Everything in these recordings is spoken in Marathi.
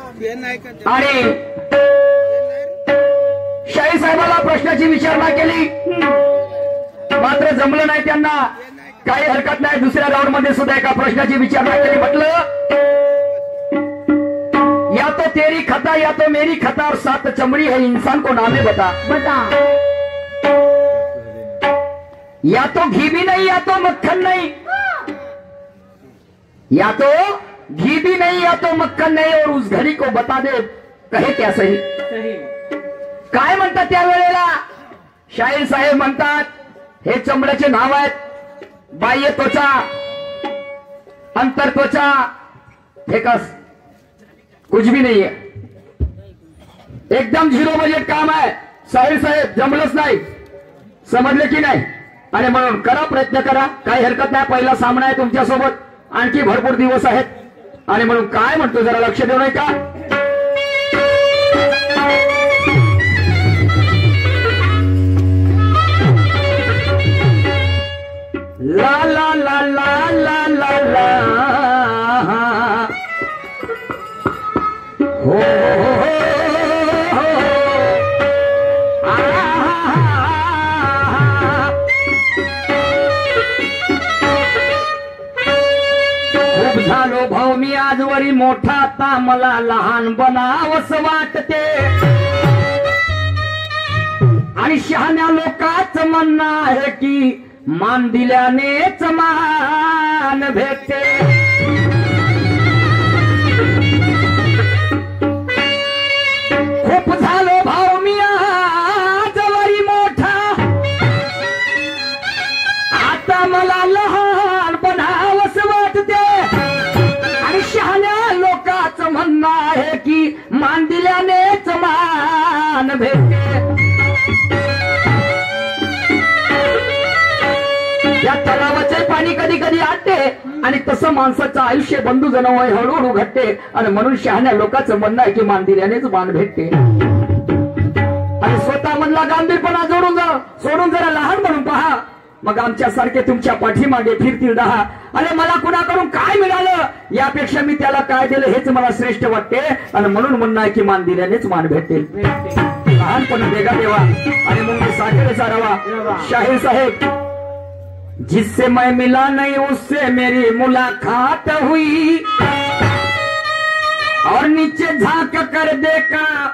आणि शाही साहेबाला प्रश्नाची विचारणा केली, मात्र जमलं नाही त्यांना. काही हरकत नाही, दुसऱ्या राऊंड मध्ये सुद्धा एका प्रश्नाची विचारणा केली. म्हटलं या तो तेरी खता या तो मेरी खता और सात चमड़ी है इंसान को नामे बता. या तो घी भी नहीं या तो मक्खन नहीं, या तो घी भी नहीं या तो मक्खन नहीं और उस घड़ी को बता दे कहे क्या सही. काय म्हणतात त्यावेळेला शाहीर साहेब म्हणतात, हे चमड्याचे नाव आहेत. बाह्य त्वचा, अंतर त्वचा, फेकस, कुछ भी नहीं है. एकदम झिरो बजेट काम आहे. शाहीर साहेब जमलंच नाही, समजले की नाही. आणि म्हणून करा, प्रयत्न करा, काही हरकत नाही. पहिला सामना आहे तुमच्यासोबत, आणखी भरपूर दिवस आहेत. आणि म्हणून काय म्हणतो जरा लक्ष देऊ नये का. ला ला ला ला ला ला ला हो खूप झालो भाऊ मी आजवरी मोठा, आता मला लहान बनावंस वाटते. आणि शहाण्या लोकांचं म्हणणं आहे की मान दिल्यानेच मान भेटते. खूप झालो भाऊ मी आजवरी मोठा, आता मला लहान बनावंस वाटते. आणि शहाण्या लोकांचं म्हणणं आहे की मान दिल्यानेच मान भेटते. या तलावाचे पाणी कधी कधी आटते आणि तसं माणसाचं आयुष्य बंधू जनवय हळूहळू घटते. आणि म्हणून शहाण्या लोकांचं म्हणणं आहे की मान दिल्यानेच मान भेटते. आणि स्वतः मधला गांभीरपणा सोडून जरा लहान म्हणून पहा, मग आमच्या सारखे तुमच्या पाठीमागे फिरतील दहा. अरे मला कुणाकडून काय मिळालं यापेक्षा मी त्याला काय दिलं हेच मला श्रेष्ठ वाटते. आणि म्हणून म्हणणं आहे की मान दिल्यानेच मान भेटेल. लहानपण देगा देवा आणि मग साखरे सारावा. शाहीर साहेब, जिससे मैं मिला नहीं उससे मेरी मुलाकात हुई, और नीचे झांक कर देखा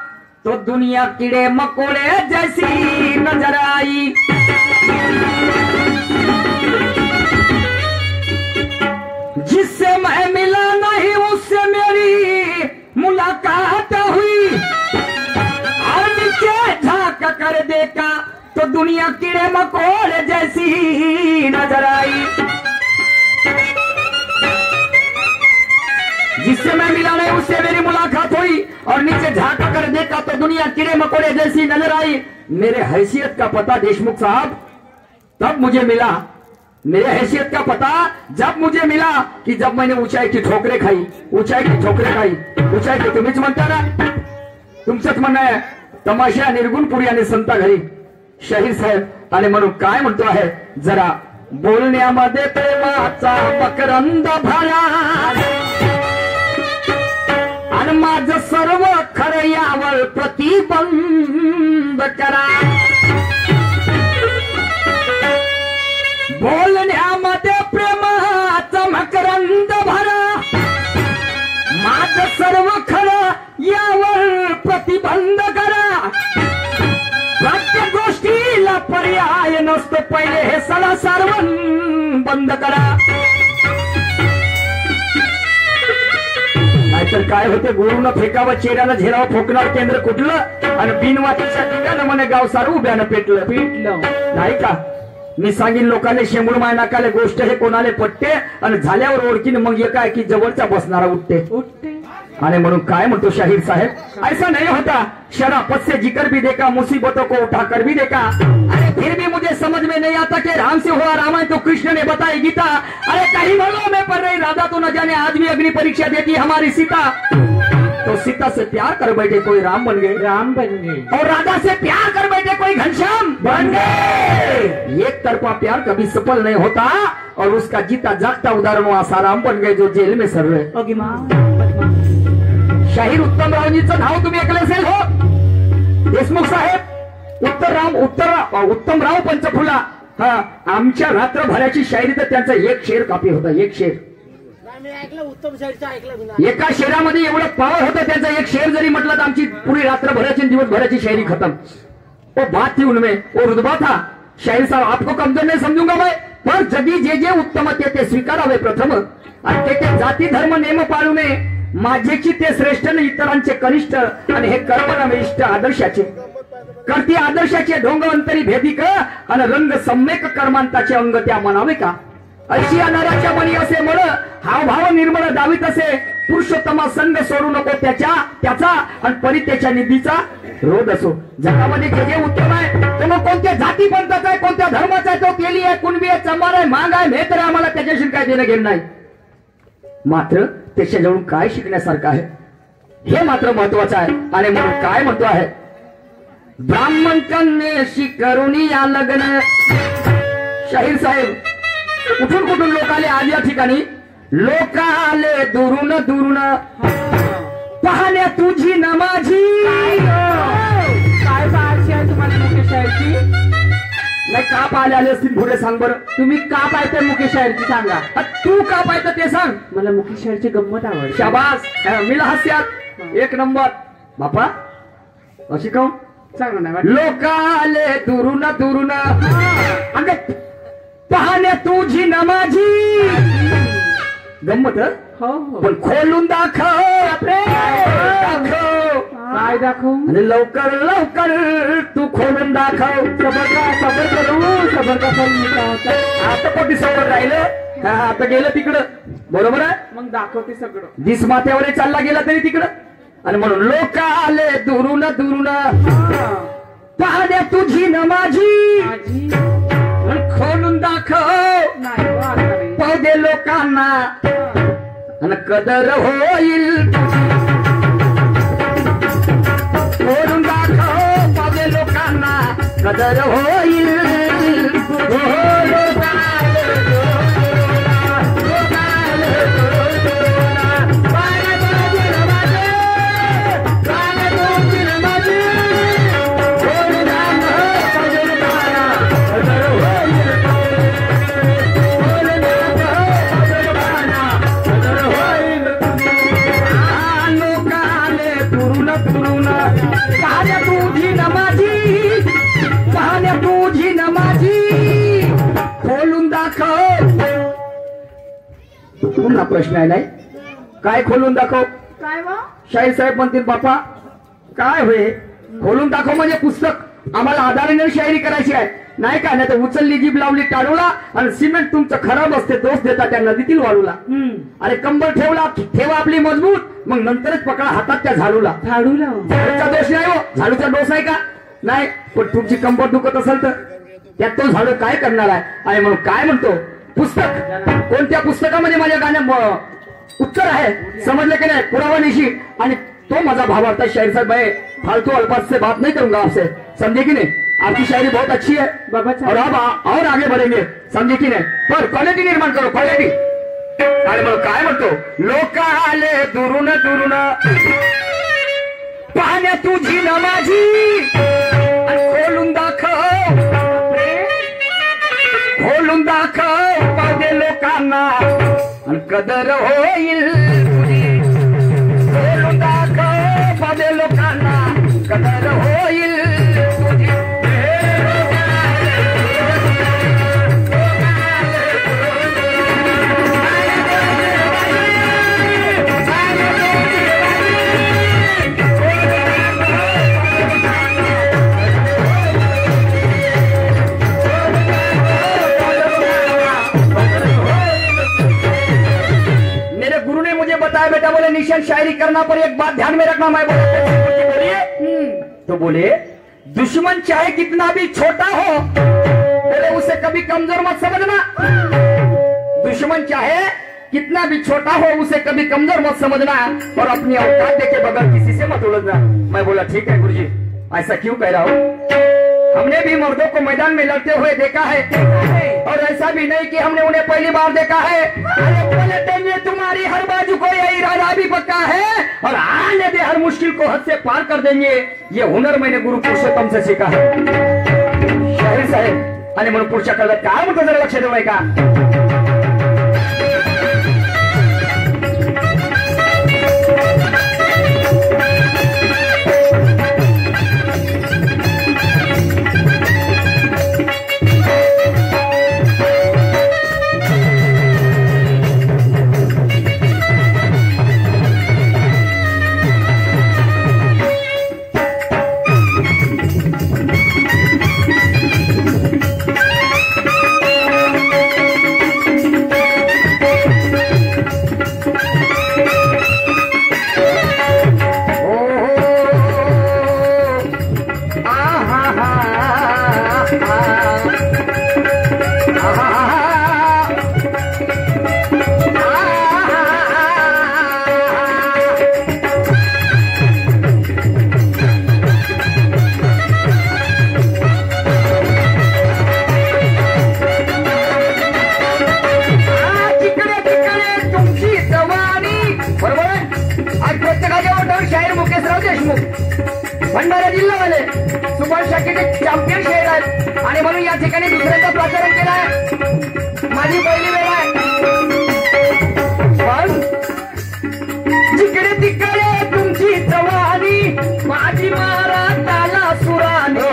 तो दुनिया कीड़े मकोड़े जैसी नजर आई. जिससे मैं मिला नहीं उससे मेरी मुलाकात हुई, और नीचे झांक कर देखा तो दुनिया कीड़े मकोड़े जैसी नजर आई. जिससे मैं मिला नहीं उससे मेरी मुलाकात हुई और नीचे झांक कर देखा तो दुनिया कीड़े मकोड़े जैसी नजर आई. मेरे हैसियत का पता देशमुख साहब तब मुझे मिला, मेरे हैसियत का पता जब मुझे मिला की जब मैंने ऊंचाई की ठोकरे खाई. ऊंचाई की ठोकरे खाई, ऊंचाई की तुम्हीच म्हणता ना, तुमचंच म्हणणं आहे. तमाशा निर्गुणपुरी आणि संता घरी शाहीर साहेब. आणि म्हणून काय म्हणतो आहे जरा बोलण्यामध्ये प्रेमाचा मकरंद भरा, आणि माझं सर्व खरं यावर प्रतिबंध करा. बोलण्यामध्ये प्रेमाचा मकरंद भरा, माझं सर्व खरं यावर प्रतिबंध करा. प्रत्येक गोष्टीला पर्याय नसतो, पहिले हे सला सारवण बंद करा. नाहीतर काय होते, गुरुनं फेकावं चेहऱ्याला झेरावं ठोकणार केंद्र कुठलं, आणि बिनवातीच्या ठिकाणं म्हणे गाव सारं उभ्यानं पेटलं नाही का. मी सांगीन लोकांना शेंबूड माय नाकाले गोष्ट हे कोणाले पटते, आणि झाल्यावर ओळखीन मग एका की जवळचा बसणारा उठते. आणि म्हणून काय म्हणतो शाहीर साहेब, ऐसा नहीं होता शराफत से जिक्र भी देखा, मुसीबतों को उठा कर भी देखा. अरे फिर भी मुझे समझ में नहीं आता कि राम से हुआ रामायण तो कृष्ण ने बताई गीता. अरे कहीं भलो में पढ़ रही राधा तो न जाने आज भी अग्नि परीक्षा देती हमारी सीता. तो सीता से प्यार कर बैठे कोई राम बन गए, और राधा से प्यार कर बैठे कोई घनश्याम बन गए. एक तरफा प्यार कभी सफल नहीं होता, और उसका जीता जागता उदाहरण आसाराम बन गए जो जेल में सर रहे. शाहीर उत्तमरावजींचं नाव तुम्ही ऐकलं असेल हो देशमुख साहेब उत्तमराव पंचफुला. हा आमच्या रात्रभराची शायरी तर त्यांचा एक शेर कापी होता. एक शेर उत्तम शाहीरचं ऐकलं. एका शेरामध्ये एवढं पावर होतं त्यांचा. एक शेर जरी म्हटलं तर आमची पुरी रात्रभराची दिवसभराची शायरी खत्म. वो बात थी उनमें वो रुतबा था. शाहीर साहब आपको कमजोर नहीं समझूंगा मैं पण जगी जे जे उत्तम ते स्वीकारावे प्रथम आणि ते जाती धर्म नेम पाळूने माझेची ते श्रेष्ठ न इतरांचे कनिष्ठ आणि हे कर्म नवे इष्ट आदर्शाचे करती आदर्शाचे ढोंग अंतरी भेदिक आणि रंग सम्यक कर्मांताचे अंग त्या म्हणावे का. अशी अनाराच्या मनी असे म्हण हावभाव निर्मळ दावीत असे पुरुषोत्तमा संग सोडू नको त्याचा आणि परित्याच्या निधीचा रोध असो. जगामध्ये जे जे उत्तम आहे तो मग कोणत्या जाती पंथाचा आहे कोणत्या धर्माचा आहे तो केली आहे कुणबी आहे चमार आहे मांग आहे मेहतर आहे आम्हाला त्याच्याशी काय देणं घेणं नाही. मात्र त्याच्याजवळून काय शिकण्यासारखं आहे हे मात्र महत्वाचं आहे. आणि म्हणून काय म्हणतो आहे ब्राह्मण कन्येशी करुणी या लग्न. शाहीर साहेब कुठून कुठून लोक आले आज या ठिकाणी. लोक आले दुरून दुरून पाहण्या तुझी न माझी. काय पाहायची आहे तुम्हाला मुकेश शाहीरची. नाही का पाहिले आले असतील पुढे सांग बरं. तुम्ही का पाहताय मुकेश शाहीरची सांगा. तू का पाहतं ते सांग. मला मुकेश शाहीरची गंमत आवडते. शाबास मिला हास्यात एक नंबर बापा. अशी काऊन चांगलं नाही. लोक आले दुरून दुरून अगं पाहण्या तुझी न माझी. गंमत हो हो पण खोलून दाखव काय दाखवू. आणि लवकर लवकर तू खोलून दाखव. सबर करू. आता कोटी सबर राहिलं. आता गेलं तिकडं बरोबर आहे. मग दाखवते सगळं. दिस माथ्यावर चालला गेला तरी तिकडं. आणि म्हणून लोक आले दुरून दुरून पाहण्या तुझी न माझी. खोलून दाखव पाहू दे लोकांना आणि कदर होईल. खोलून दाखव पाहू दे लोकांना कदर होईल. पुन्हा प्रश्न आहे नाही काय खोलून दाखव. काय शाहीर साहेब म्हणतील बापा काय होय खोलून दाखव म्हणजे पुस्तक आम्हाला आधाराने शायरी करायची आहे नाही का. नाही तर उचलली जीभ लावली टाळूला आणि सिमेंट तुमचं खराब असते दोष देता त्या नदीतील वाळूला. अरे कंबर ठेवा आपली मजबूत मग नंतरच पकडा हातात त्या झाडूला. झाडूचा दोष नाही हो. झाडूचा दोष आहे का नाही. पण तुमची कंबर दुखत असेल तर त्यात तो झाडू काय करणार आहे. आणि म्हणून काय म्हणतो पुस्तक कोणत्या पुस्तकामध्ये माझ्या गाण्या उत्तर आहे समजलं की नाही. पुरावानिशी आणि तो माझा भावार्थ शाहीर साहब है फालतू अल्फाज से बात नहीं करूंगा आपसे समझे कि नहीं. आपकी शायरी बहुत अच्छी है और अब और आगे बढ़ेंगे समझे कि नहीं. पर क्वालिटी निर्माण करो क्वालिटी. आणि मग काय म्हणतो लोक आले दुरून दुरून पाहण्या तुझी न माझी. खोलून दाखव पाहते लोकांना आणि कदर होईल. खोलून दाखव पाहते लोकांना कदर होईल. बताया बेटा बोले निशान शायरी करना पर एक बात ध्यान में रखना. मैं बोलिए तो बोले दुश्मन चाहे कितना भी छोटा हो बोले उसे कभी कमजोर मत समझना. दुश्मन चाहे कितना भी छोटा हो उसे कभी कमजोर मत समझना और अपनी औकात देखे बगैर किसी से मत उलझना. मैं बोला ठीक है गुरुजी ऐसा क्यों कह रहा हूं. हमने भी मर्दों को मैदान में लड़ते हुए देखा है और ऐसा भी नहीं कि हमने उन्हें पहली बार देखा है। अरे बोले देंगे तुम्हारी हर बाजू को यह इरादा भी पक्का है और आने दे हर मुश्किल को हद से पार कर देंगे। ये हुनर मैंने गुरु पुरुषोत्तम से सीखा है। शाहीर साहेब आणि म्हणून पुढच्या काळात काय म्हणतो जरा लक्ष देऊ का? भंडारा जिल्हावाले सुभाष शाखेचे चॅम्पियन शेअर आहेत आणि म्हणून या ठिकाणी दुसऱ्याचा प्रचारण केला आहे। माझी पहिली वेळ आहे पण जिकडे तिकडे तुमची जवानी माझी मारा ताला सुराने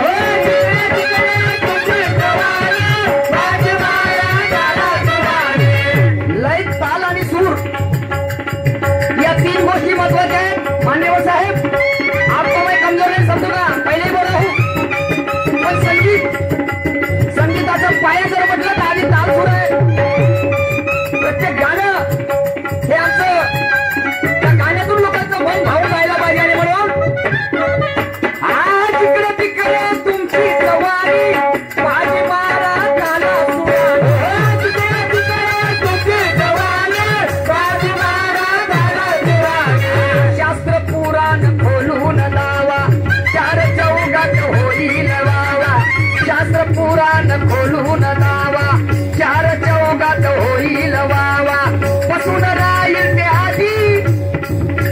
लय ताल आणि सूर या तीन गोष्टी महत्वाच्या आहेत। मान्यवर साहेब आपको मैं कमजोर नहीं समझूंगा, पहले ही बोला हूं। पण संगीताचं पाया जर म्हटलं तर आधी ताल सुरू आहे। प्रत्येक गाणं हे आमचं त्या गाण्यातून लोकांचं मन भावून जायला पाहिजे आणि म्हणून आज तिकडे तिकडे तुमची जवानी माझी मारा ताला सुराने तिकडे तिकडे तुमची जवानी माझी मारा ताला सुराने शास्त्र पुराण खोलून लावा चार चौघात होईल वावा शास्त्र पुराण खोलून लावा चार चौघात होईल वावा बसून राहील ते आधी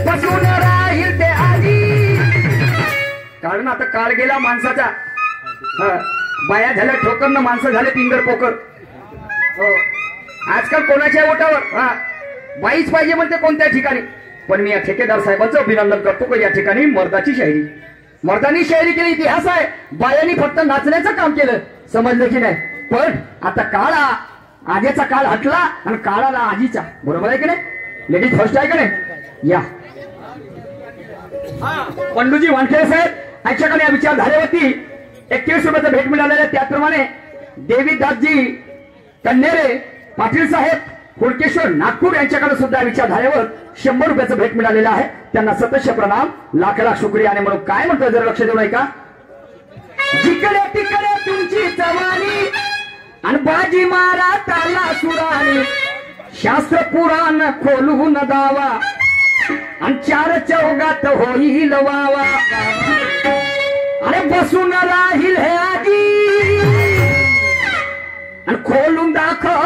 बसून राहील ते आधी कारण आता काळ गेला माणसाचा बाया झाल्या ठोकर ना माणसं झाले पिंगर पोकर हो आजकाल कोणाच्या ओटावर बाईच पाहिजे म्हणते कोणत्या ठिकाणी पण मी या ठेकेदार साहेबांचं अभिनंदन करतो की या ठिकाणी मर्दाची शायरी मर्दानी शायरी केली इतिहास आहे बायांनी फक्त नाचण्याचं काम केलं समजलं की नाही पण आता काळ आजीचा काळ हटला आणि काळाला आजीचा बरोबर आहे की नाही लेडीज फर्स्ट आहे की नाही या पंडूजी वानखेडे साहेब यांच्याकडे या विचारधारेवरती 21 रुपयाचं भेट मिळालेलं आहे। त्याचप्रमाणे देवीदासजी कन्नेरे पाटील साहेब हुडकेश्वर नागपूर यांच्याकडे सुद्धा विचारधारेवर 100 रुपयाचं भेट मिळालेलं आहे। त्यांना सतस्य प्रणाम लाख लाख शुक्रिया आणि म्हणून काय म्हणतो जर लक्ष देऊ नये का जिकडे तिकडे तुमची जवानी आणि बाजी मारा ताला सुरानी शास्त्र पुराण खोलून दावा आणि चार चौघात होईल वावा अरे बसून राहील हे आधी आणि खोलून दाखव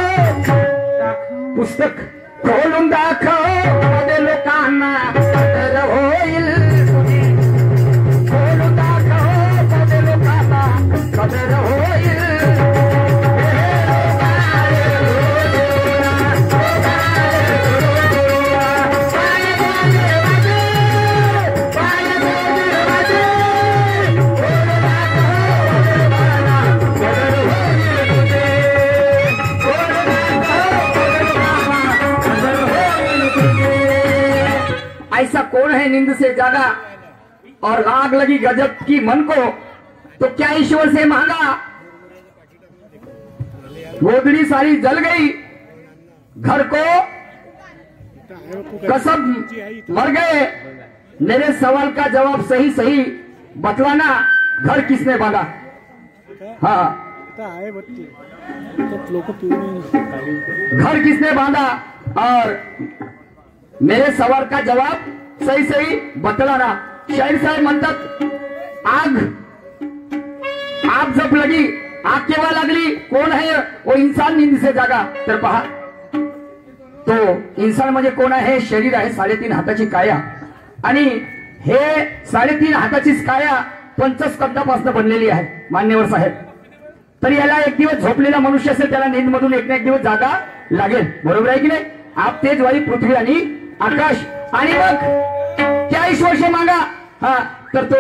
पुस्तक खोलून दाखव लोकांना होईल खोलून दाखव लोकांना कदर होईल ऐसा कौन है नींद से जागा और आग लगी गजब की मन को तो क्या ईश्वर से मांगा गोदड़ी सारी जल गई घर को कसम मर गए मेरे सवाल का जवाब सही सही बतलाना घर किसने बांधा हाँ घर किसने बांधा और मेरे सवाल का जवाब सही सही बतलाना शाहीर साहेब म्हणतात आग जब लगी आग केव्हा लागली? कोण आहे वो इंसान नींद से जागा? तर पहा, तो इंसान म्हणजे कोण आहे? शरीर आहे 3.5 हाताची काया, आणि हे 3.5 हाताचीच काया पंचस्कंदापासून बनलेली आहे मान्यवर साहेब. तर याला एक दिवस झोपलेला मनुष्य असेल, त्याला नींदमधून एक ना एक दिवस जागा लागेल. बरोबर आहे की नाही? आप तेज वाली पृथ्वी आणि आकाश. आणि मग 40 वर्ष मागा, हा, तर तो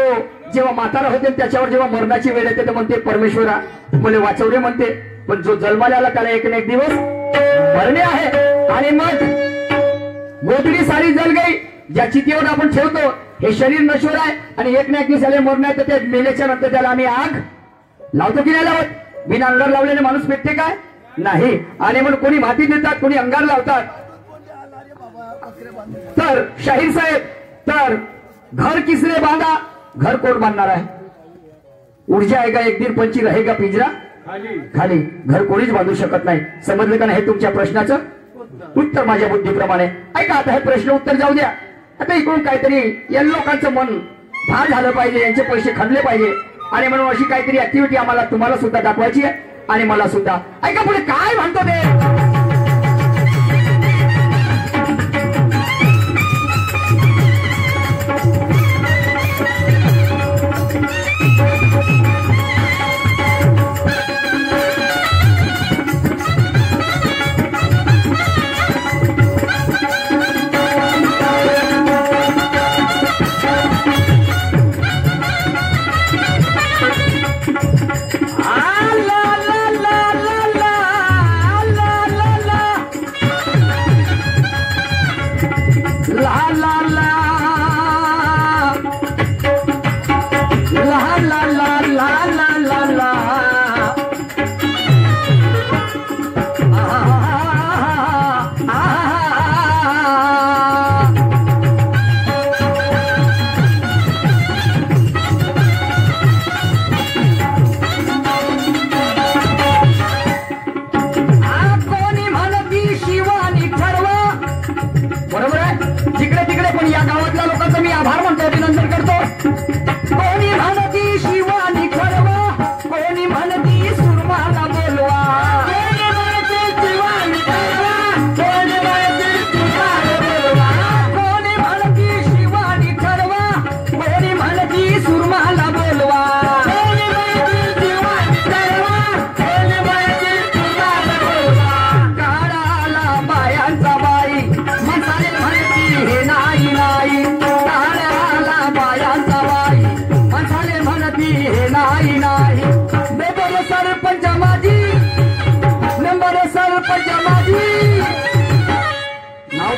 जेव्हा म्हातारा होते त्याच्यावर जेव्हा मरणाची वेळ येते तर म्हणते परमेश्वरा मला वाचव रे म्हणते. पण जो जन्माला आला त्याला एक ना एक दिवस मरणे आहे. आणि मग गोधडी सारी जल गई, ज्या चितेवर आपण ठेवतो हे शरीर नश्वर आहे, आणि एक ना एक दिवस मरण आहे, तर ते मेल्याच्या नंतर त्याला आम्ही आग लावतो की नाही लावत? बिना अंगार लावलेले माणूस पेटते काय? नाही. आणि म्हणून कोणी माती देतात, कोणी अंगार लावतात. तर शाहीर साहेब, तर घर किसने बांधा? घर कोण बांधणार आहे? ऊर्जा आहे का? एक दिन पंची रहेगा पिंजरा खाली. घर कोणीच बांधू शकत नाही. समजलं का नाही हे तुमच्या प्रश्नाचं उत्तर माझ्या बुद्धीप्रमाणे? ऐका, आता हे प्रश्न उत्तर जाऊ द्या. आता इकडून काहीतरी या लोकांचं मन भार झालं पाहिजे, यांचे पैसे खणले पाहिजे, आणि म्हणून अशी काहीतरी ऍक्टिव्हिटी आम्हाला तुम्हाला सुद्धा दाखवायची आहे आणि मला सुद्धा. ऐका पुढे काय म्हणतो ते.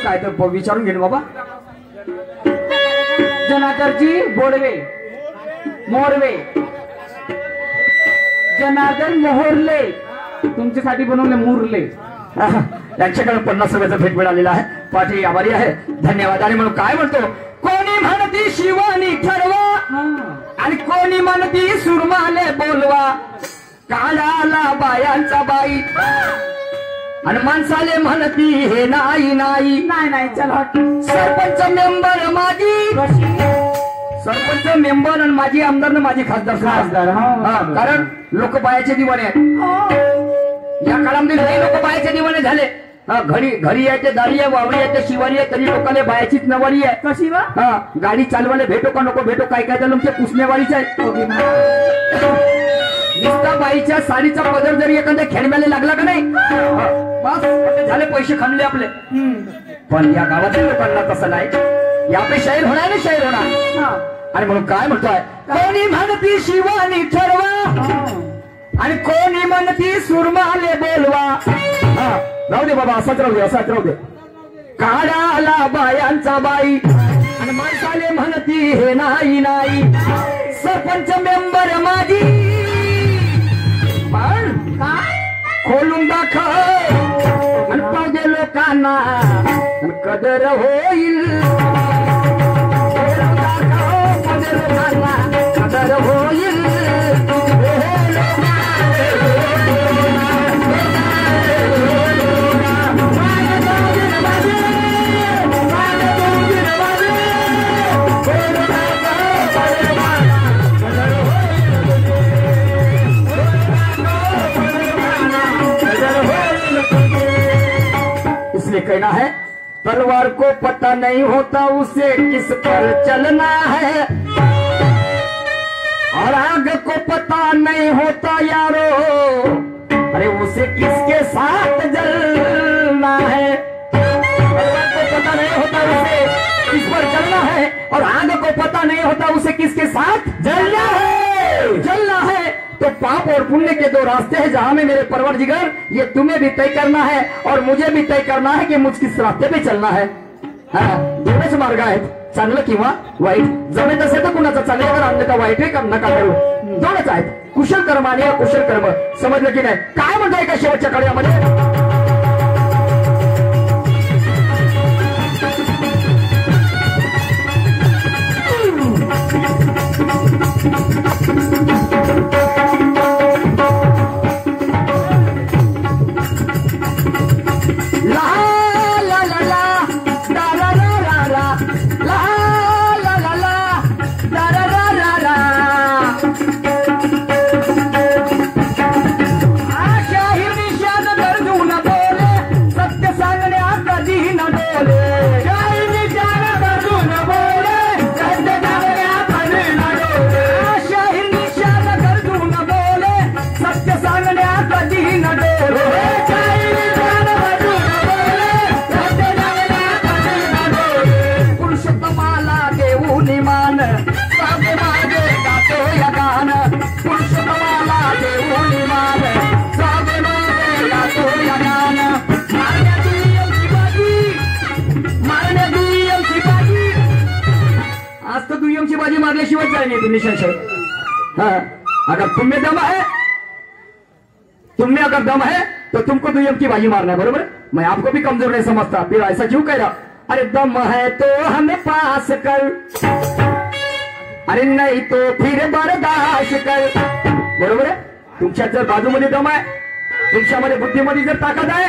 काय तर विचारून घेईन बाबा. जनार्दनजी बोडवे मोरवे, जनार्दन मोहरले, तुमच्यासाठी बनवले मुरले. त्यांच्याकडे 50 रुपयाचा भेट मिळालेला आहे. पाठी आभारी आहे, धन्यवाद. आणि म्हणून काय म्हणतो, कोणी म्हणती शिवानी ठरवा आणि कोणी म्हणती सुरमाले बोलवा. काळाला बायांचा बाई आणि माणसाले म्हणती हे नाही नाही नाही. चला, सरपंच मेंबर माझी, सरपंच मेंबर आणि माझी आमदार आणि माझी खासदार. कारण लोक बायाचे दिवाणे आहेत. या काळामध्ये लई लोक बायाचे दिवाणे झाले. घरी यायचे दारी आहे, वावरी यायचे शिवारी आहे, तरी लोकांना बायाचीच नवारी आहे. कशी वा? गाडी चालवायला भेटो का नको भेटो, काय काय तुमच्या पुसण्यावारीच आहे. नुसता बाईच्या साडीचा पदर जरी एखाद्या खेळम्याला लागला का नाही, बस झाले, पैसे खणले आपले. पण या गावातील लोकांना तसं नाही. या आपले शाहीर होणार ना, शाहीर होणार. आणि म्हणून काय म्हणतोय, कोणी म्हणती शिवानी ठरवा आणि कोणी म्हणती सुरमाले बोलवा. राहू दे बाबा, असाच राहू दे, असाच राहू दे. काळाला बायांचा बाई आणि माणसाले म्हणती हे नाही नाही. सरपंच मेंबर माझी पण काय खोलून दाखव आणि पाहिजे लोकांना कदर होईल. खोलून दाखव पाहिजे लोकांना कदर होईल. कहना है, तलवार को पता नहीं होता उसे किस पर चलना है, और आग को पता नहीं होता यारो, अरे उसे किसके साथ जलना है। तलवार को पता नहीं होता उसे किस पर चलना है, और आग को पता नहीं होता उसे किसके साथ जलना है। जलना है तो पाप और पुण्य के दो रास्ते हैं जहां में मेरे परवरदिगार ये तुम्हें भी तय करना है और मुझे भी तय करना है कि मुझ किस रास्ते पे चलना है। दोनच मार्ग आहेत, चांगलं किंवा वाईट। जमेत असेल तर कुणाचं चांगलं कर, अन्यथा वाईट हे काम नका करू। दोनच आहेत, कुशल कर्म आणि अकुशल कर्म। समजलं की नाही? काय म्हणतोय का शेवटच्या काळामध्ये? बाजी मारल्याशिवाय जाएंगे तुम निशान साहब। हाँ, अगर तुम में दम है, तुम में अगर दम है तो तुमको दुयम की बाजी मारना है, बरोबर? मैं आपको भी कमजोर नहीं समझता, फिर ऐसा क्यों कह रहा? अरे दम है तो हमें पास कर, अरे नहीं तो फिर बर्दाश्त कर, बरोबर आहे? तुमच्या जर बाजूमध्ये दम आहे, तुमच्यामध्ये बुद्धीमध्ये जर ताकद आहे,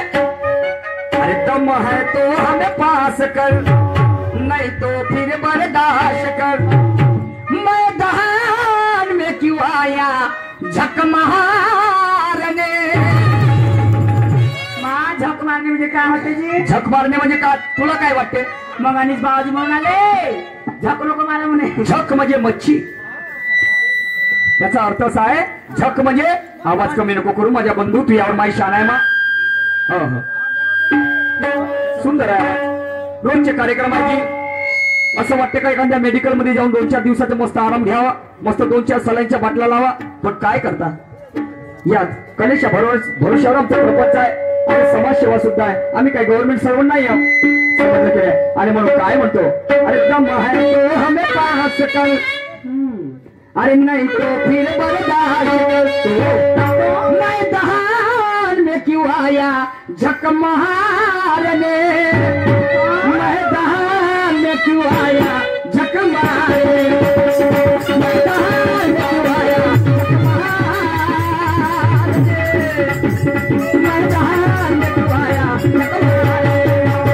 अरे दम है तो हमें पास कर, नहीं तो फिर बर्दाश्त कर। मैदान में क्यों आया झक मारने? झक मारणे म्हणजे काय होते जी? झक मारणे म्हणजे काय तुला काय वाटते? मग अनिस बाबाजी म्हणून आले झक नको मारा म्हणे। झक म्हणजे मच्छी, याचा अर्थ असा आहे, झक म्हणजे आवाज कमी नको करू माझ्या बंधू, तू यावर माझी शान आहे मा। सुंदर आहे, रोजचे कार्यक्रम आहे। असं वाटतं का एखाद्या मेडिकल मध्ये जाऊन 2-4 दिवसाचा मस्त आराम घ्यावा, मस्त 2-4 सलाईनच्या बाटला लावा, पण काय करता? यात कलेच्या भरोश्यावर आमचा प्रपंच आहे आणि समाजसेवा सुद्धा आहे। आम्ही काही गव्हर्नमेंट सर्वंट नाही आहोत, समजलं की नाही? आणि म्हणून काय म्हणतो, अरे दम है तो हमें पास कर, अरे नहीं तो फिर बर्दाश्त कर, मैदान में क्यों आया झक मारने, मैदान में क्यों आया झक मारने, मैदान में क्यों आया झक मारने, मैदान में क्यों आया झक मारने।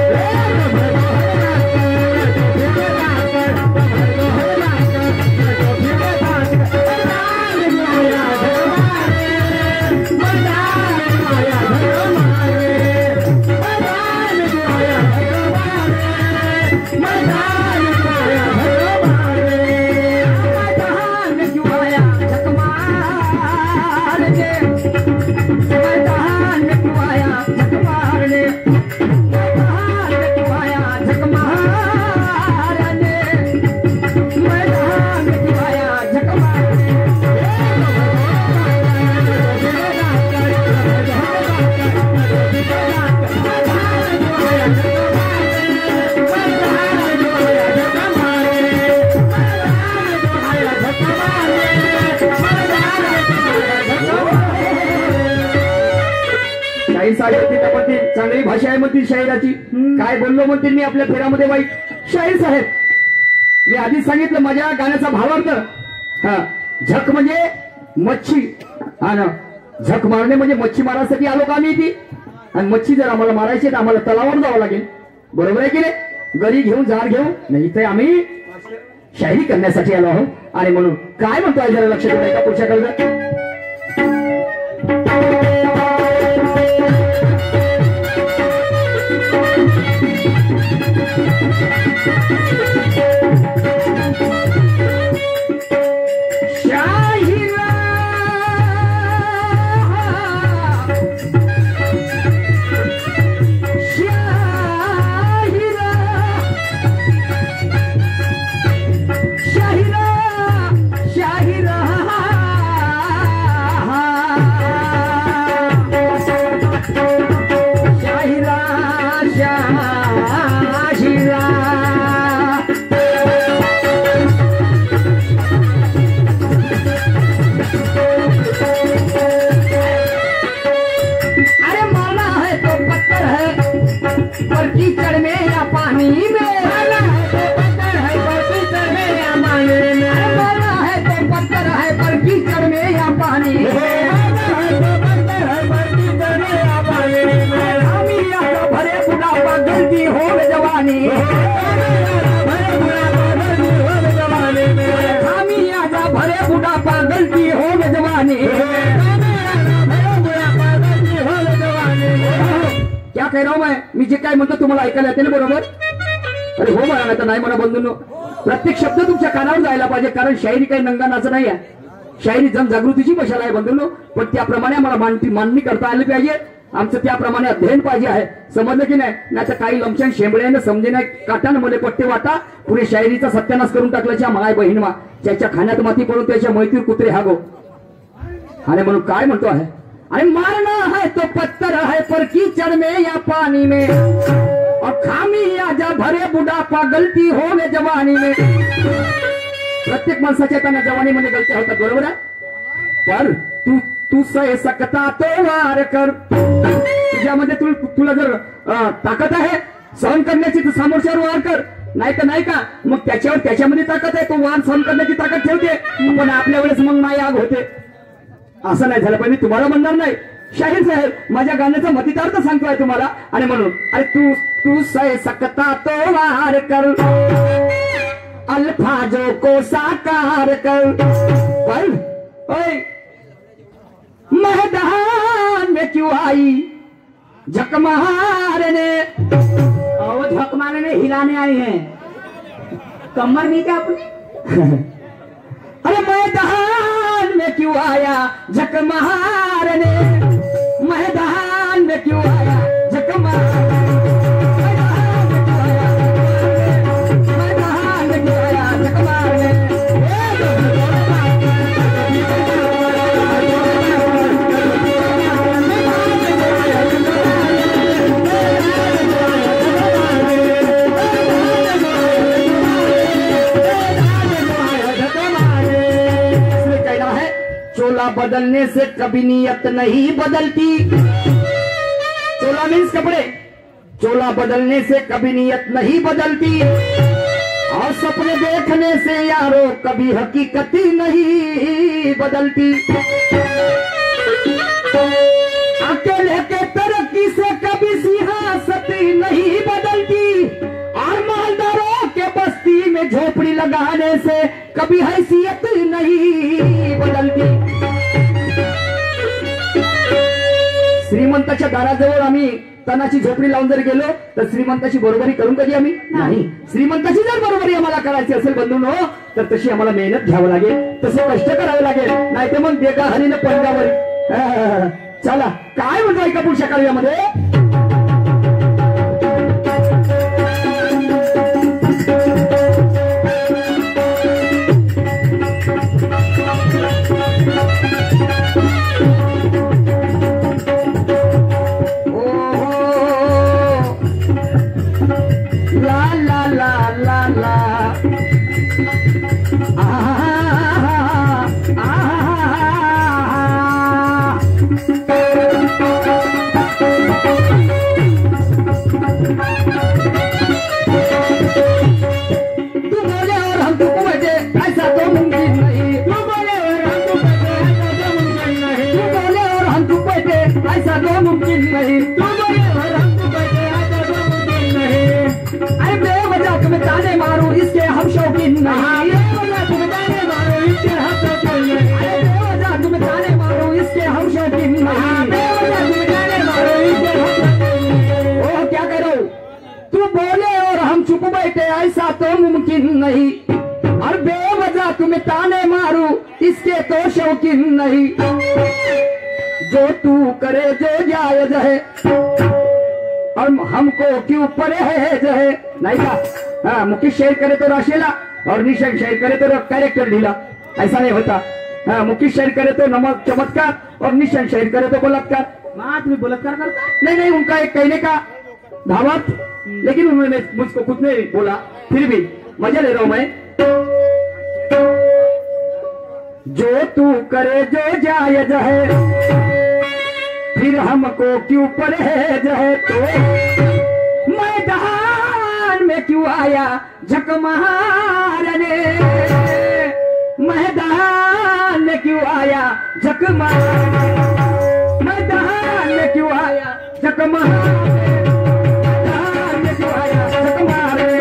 चांगली भाषा आहे म्हणतील शाहिराची, काय बोललो म्हणतील मी आपल्या फेरामध्ये वाईट? शाहीर साहेब, मी आधीच सांगितलं माझ्या गाण्याचा भावार्थ। हा, झक म्हणजे मच्छी, हा ना, झक मारणे म्हणजे मच्छी मारण्यासाठी आलो का आम्ही इथे, आणि मच्छी जर आम्हाला मारायची तर आम्हाला तलावावर जावं लागेल, बरोबर आहे की नाही? गरी घेऊन जार घेऊन नाही, तर आम्ही शाहिरी करण्यासाठी आलो आहोत। आणि म्हणून काय म्हणतो जरा लक्ष देऊ का पुढच्या कळलं? क्या कह रहा हूं मी जे काय म्हणतो तुम्हाला ऐकायला येते ना बरोबर? अरे हो म्हणा, नाही तर नाही म्हणा बंधूंनो. प्रत्येक शब्द तुमच्या कानावर जायला पाहिजे, कारण शायरी काही नंगानाचं नाही आहे. शायरी जनजागृतीची मशाल आहे बंधूंनो. पण त्याप्रमाणे आम्हाला मांडणी करता आली पाहिजे. आमचं त्याप्रमाणे अध्ययन पाहिजे आहे. समजलं की नाही? नाही तर काही लमचन शेंबड्यानं समजे नाही काटानं मुले पट्टे वाटा पुढे शायरीचा सत्यानाश करून टाकल्याच्या माय बहीणमा त्याच्या खाण्यात माती पडून त्याच्या मैत्रीर कुत्रे हागो. आणि म्हणून काय म्हणतो आहे, अरे मारना है तो पत्थर है पर कीचड़ में या पानी में, और खामी आजा भरे बुढ़ापा गलती हो में जवानी में. प्रत्येक माणसाच्या त्यांना जवानीमध्ये गलत्या होतात, बरोबर आहे. पर तू सह सकता तो वार कर. तुझ्यामध्ये तुला जर ताकद आहे सहन करण्याची, तर समोरच्यावर वार कर. नाही तर नाही का, मग त्याच्यामध्ये ताकद आहे, तो वार सहन करण्याची ताकद ठेवते. पण आपल्या वेळेस मग माय आग होते. असं नाही झालं पाहिजे. तुम्हाला म्हणणार नाही, शाहीर साहेब माझ्या गाण्याचा मतितार्थ सांगतोय तुम्हाला. आणि म्हणून अरे तू सह सकता तो वार कर, अल्फाजों को साकार कर. पर ओए मैदान में क्यों आई झक मारने? और झक मारने हिलाने आई हैं, कमर नहीं क्या अपनी? अरे मैदान में क्यों आया झक मारने, मैदान में क्यों आया झक मारने, मैदान में क्यों आया झक मारने. चोला बदलने से कभी नियत नहीं बदलती. चोला मीन्स कपड़े. चोला बदलने से कभी नियत नहीं बदलती, और सपने देखने से यारो कभी हकीकत नहीं बदलती. अकेले के तरक्की से कभी सियासत नहीं बदलती, और मालदारों के बस्ती में झोपड़ी लगाने से कभी हैसियत नहीं बदलती. श्रीमंताच्या दाराजवळ आम्ही तनाची झोपडी लावून जर गेलो तर श्रीमंताची बरोबरी करून कधी आम्ही नाही. श्रीमंताची जर बरोबरी आम्हाला करायची असेल बंधूंनो, तर तशी आम्हाला मेहनत घ्यावं लागेल, तसे कष्ट करावे लागेल. नाही तर मग देगा हरीनं पंजावर. चला काय म्हणतो ऐका पुढच्या काळामध्ये. ऐसा तो मुमकिन नहीं, और बेवजह तुम्हें ताने मारू इसके तो शौकीन नहीं। जो तू करे जो जायज है, और हमको क्यों परहेज है। नहीं का हाँ, मुकेश शेयर करे तो राशेला और निशंक शेयर करे तो कैरेक्टर ढीला, ऐसा नहीं होता। हाँ, मुकेश शेयर करे तो नमक चमत्कार और निशंक शेयर करे तो बलात्कार। माँ तुम्हें बलात्कार करता? नहीं नहीं, उनका एक कहने का धावत, लेकिन उन्होंने मुझको खुद नहीं बोला, फिर भी मजा ले रहा हूं मैं। जो तू करे जो जायज है, फिर हमको क्यों परहेज है। तो मैदान में क्यों आया झक मारने, मैदान में क्यों आया झक मारने, मैदान में क्यों आया झक मारने, मैदान में क्यों आया झक मारने।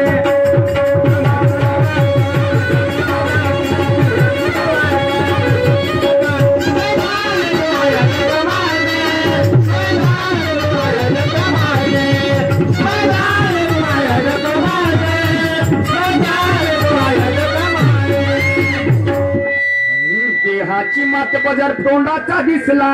देहाची मात बाजार तोंडाचा दिसला,